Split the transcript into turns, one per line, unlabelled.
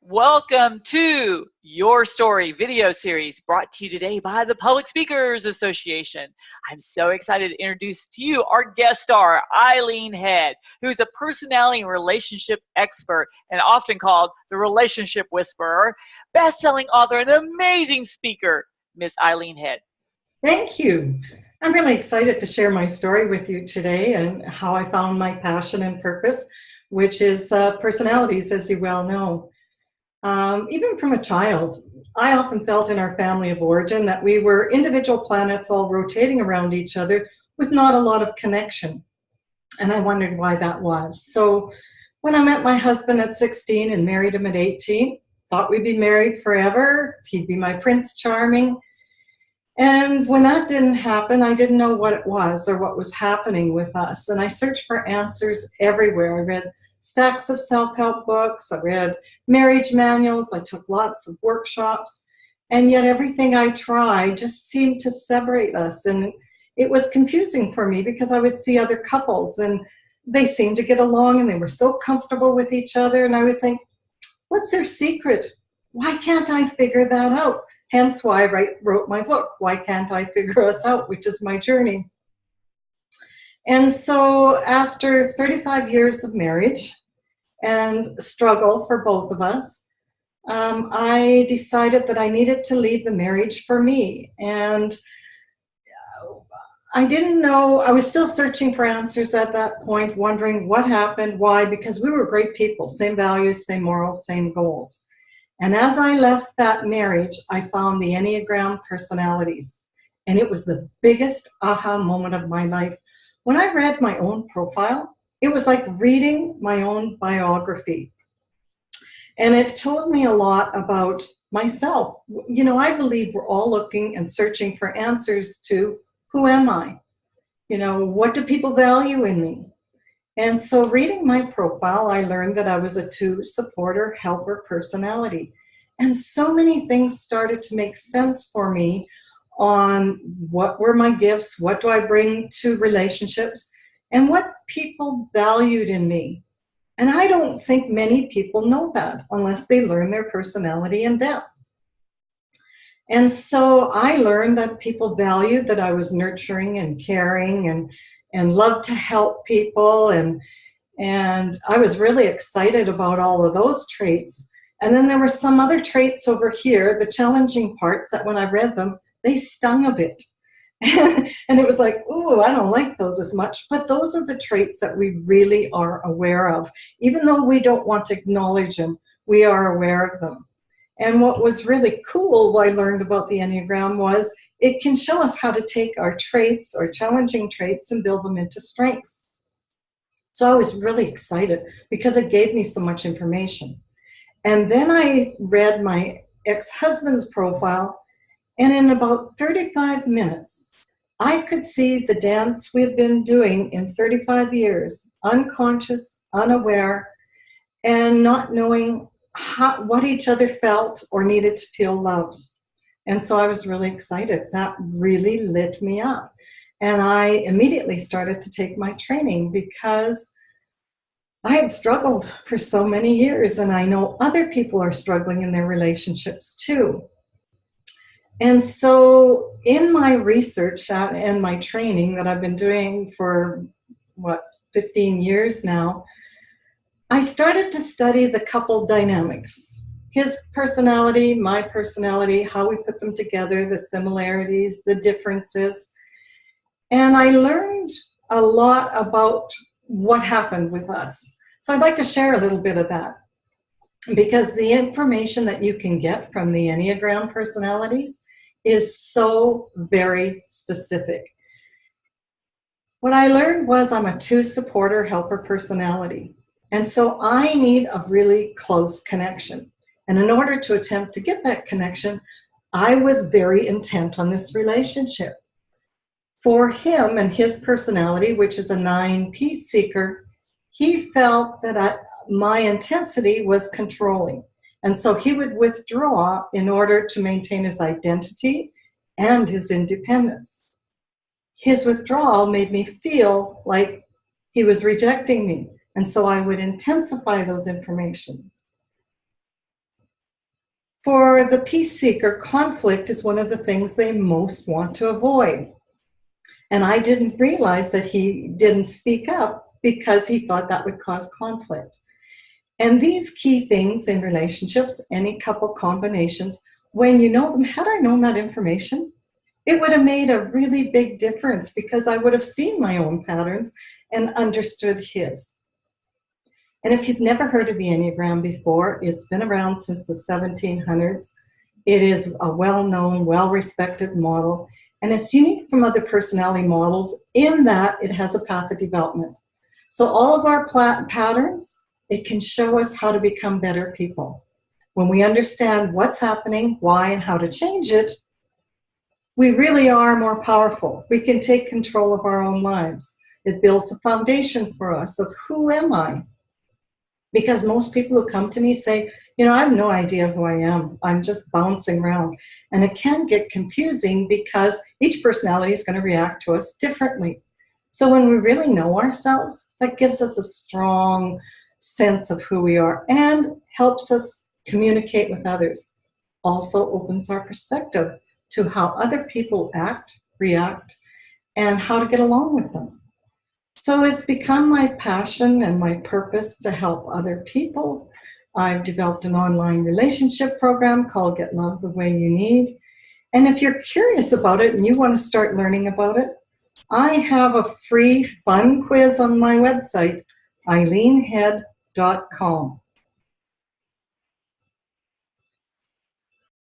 Welcome to Your Story video series brought to you today by the Public Speakers Association. I'm so excited to introduce to you our guest star, Eileen Head, who's a personality and relationship expert and often called the relationship whisperer, best-selling author, and amazing speaker, Miss Eileen Head.
Thank you. I'm really excited to share my story with you today and how I found my passion and purpose, which is personalities, as you well know. Even from a child, I often felt in our family of origin that we were individual planets all rotating around each other with not a lot of connection. And I wondered why that was. So when I met my husband at 16 and married him at 18, thought we'd be married forever. He'd be my Prince Charming. And when that didn't happen, I didn't know what it was or what was happening with us. And I searched for answers everywhere. I read stacks of self-help books, I read marriage manuals, I took lots of workshops, and yet everything I tried just seemed to separate us. And it was confusing for me because I would see other couples and they seemed to get along and they were so comfortable with each other. And I would think, what's their secret? Why can't I figure that out? Hence why I wrote my book, Why Can't I Figure Us Out, which is my journey. And so after 35 years of marriage and struggle for both of us, I decided that I needed to leave the marriage for me. And I didn't know, I was still searching for answers at that point, wondering what happened, why, because we were great people, same values, same morals, same goals. And as I left that marriage, I found the Enneagram personalities. And it was the biggest aha moment of my life. When I read my own profile, it was like reading my own biography. And it told me a lot about myself. You know, I believe we're all looking and searching for answers to who am I? You know, what do people value in me? And so reading my profile, I learned that I was a 2 supporter, helper personality. And so many things started to make sense for me on what were my gifts, what do I bring to relationships, and what people valued in me. And I don't think many people know that unless they learn their personality in depth. And so I learned that people valued that I was nurturing and caring and loved to help people. And I was really excited about all of those traits. And then there were some other traits over here, the challenging parts, that when I read them, they stung a bit. And it was like, ooh, I don't like those as much. But those are the traits that we really are aware of. Even though we don't want to acknowledge them, we are aware of them. And what was really cool, what I learned about the Enneagram, was it can show us how to take our traits or challenging traits and build them into strengths. So I was really excited because it gave me so much information. And then I read my ex-husband's profile, and in about 35 minutes, I could see the dance we've been doing in 35 years, unconscious, unaware, and not knowing what each other felt or needed to feel loved. And so I was really excited. That really lit me up. And I immediately started to take my training because I had struggled for so many years, and I know other people are struggling in their relationships too. And so in my research and my training that I've been doing for, 15 years now, I started to study the couple dynamics. His personality, my personality, how we put them together, the similarities, the differences. And I learned a lot about what happened with us. So I'd like to share a little bit of that, because the information that you can get from the Enneagram personalities is so very specific. What I learned was I'm a 2 supporter helper personality. And so I need a really close connection. And in order to attempt to get that connection, I was very intent on this relationship. For him and his personality, which is a 9 peace seeker, he felt that my intensity was controlling. And so he would withdraw in order to maintain his identity and his independence. His withdrawal made me feel like he was rejecting me. And so I would intensify those information. For the peace seeker, conflict is one of the things they most want to avoid. And I didn't realize that he didn't speak up because he thought that would cause conflict. And these key things in relationships, any couple combinations, when you know them, had I known that information, it would have made a really big difference because I would have seen my own patterns and understood his. And if you've never heard of the Enneagram before, it's been around since the 1700s. It is a well-known, well-respected model, and it's unique from other personality models in that it has a path of development. So all of our patterns, it can show us how to become better people. When we understand what's happening, why, and how to change it, we really are more powerful. We can take control of our own lives. It builds a foundation for us of who am I? Because most people who come to me say, I have no idea who I am. I'm just bouncing around. And it can get confusing because each personality is going to react to us differently. So when we really know ourselves, that gives us a strong sense of who we are and helps us communicate with others. Also opens our perspective to how other people act, react, and how to get along with them. So it's become my passion and my purpose to help other people. I've developed an online relationship program called Get Love the Way You Need. And if you're curious about it and you want to start learning about it, I have a free fun quiz on my website, eileenhead.com.